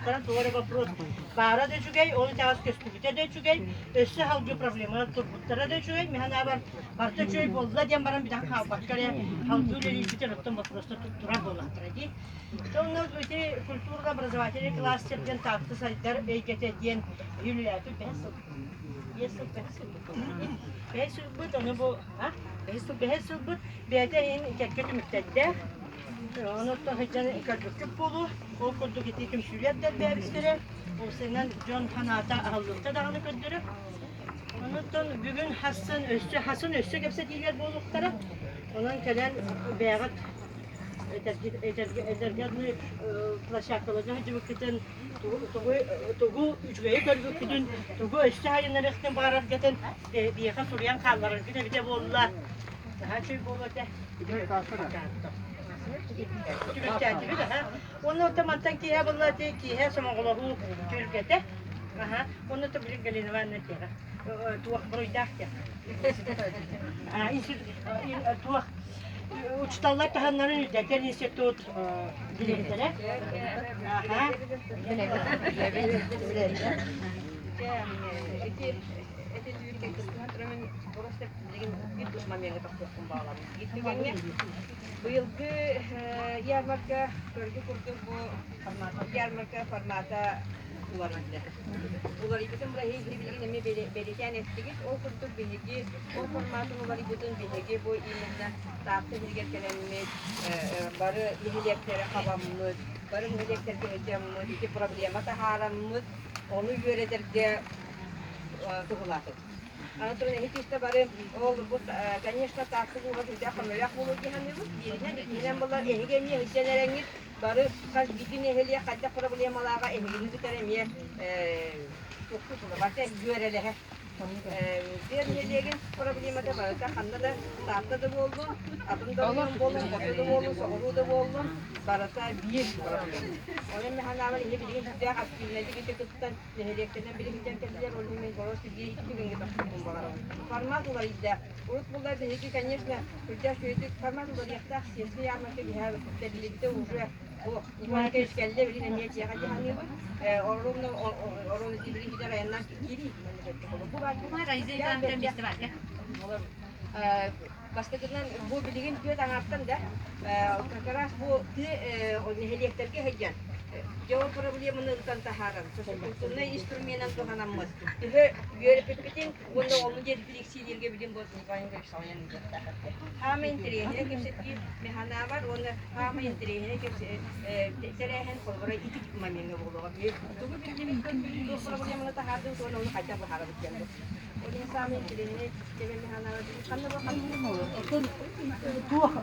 Turklara doğru вопрос. Bara da çügey, onu tağız köstübüte de çügey, össe halcı problemalar Turklara da çügey, mihana var, parta çügey bolda diyen baran bir daha kal, başkaya halcı ile ilgili rıhtım vопроsta tuttura bolattıra di. Sonra öte kültürde образовательный класс серден taktı sayılar, eygete diyen yürüyatı behsıl. Behsıl, behsıl. Behsıl bu, onu bu, ha? Behsıl bu, beyde in kerkötü müftedde. Ondan hıcan kalbük bolu, o kurdu gitti kim şuriyetler bebisleri, o senen John Hanata ağırlıkta dağını göndürür. Ondan bugün Hasan Öztü hepsi diğer boluklara, onun kadar beyaz edergâdını plaşaklıca hıcıbıkıtın Togu üçgeye kalbüküdün, Togu Öztü hayınlar ekten bağırak geten biyaka soruyan kalları bir de bollar. Daha şey bollar Tübükçenci de ha. Onu otomattan ki he bunlar ki he sama golahu Türkiye'de. Aha. Onu da bilir gelin var ne diye. Tuğ buraydak ya. İnsin tuğ uçtallar tahanların yüzdeker institut dileklere. Aha. Bıyılgı yarmarka, bölge kurduk bu yarmarka formata ularıydı. Ularıydı buraya hiç bilgini belirten ettik. O kurduk bilgi, o formatın ularıydı bilgi bu ilimden tartı bilgi kelimemiz, barı ihliyetlere havamız, barı ihliyetlere geleceğimiz, iki problema taharamız, onu yöretirge tuğulatık. Anatolia hiç işte bari olur bu, конечно, tartı bulmak için hamleyak bulur ki hani bu. Birine bunlar ehgeniye hüccelerengit, bari kaç bütün ehliye kaçta problemalara ehgeni biteremiye çok tutulur. Başta güverelere. Diğer ehliyeğin problemi de var. Kanında da tartı da buldum, adım da buldum, botu da buldum, soğuğu da buldum. Barata bir problem. Onun mehanlar ile bildiğin de aktifleri gibi tuttan ehliyeklerden biri giden kendiler olmayı boros diye iki gün geçti bunlar. Format olaydı. Urut bunlar da ki конечно, когда şöyle format olaydı. Sesli yapmak bir her birlikte уже bu ülke işgalle bir ne diye hani orun gibi gider yandan geri bu var. Bu var izleyicilerin temizliği var ya. Başkalarından bu bilgin diyor anlattım da karas bu ehliyetlerge heyyan. Cevap problemini tantaharan. Sonra instrumentan tohanamız. Ve yörepetin bunda onun yeri fleksibilge bilin bozun kayın geçsayan. Hamen terehine kimseti mehana var onu hamen terehine kimse terehen kolbara iki mamenge buluğa. Bu bilgin bu problemini tahardan sonra onu kaçak bu harabı geldi. Onun hamen terehine mehana var. Kanlı bakalım.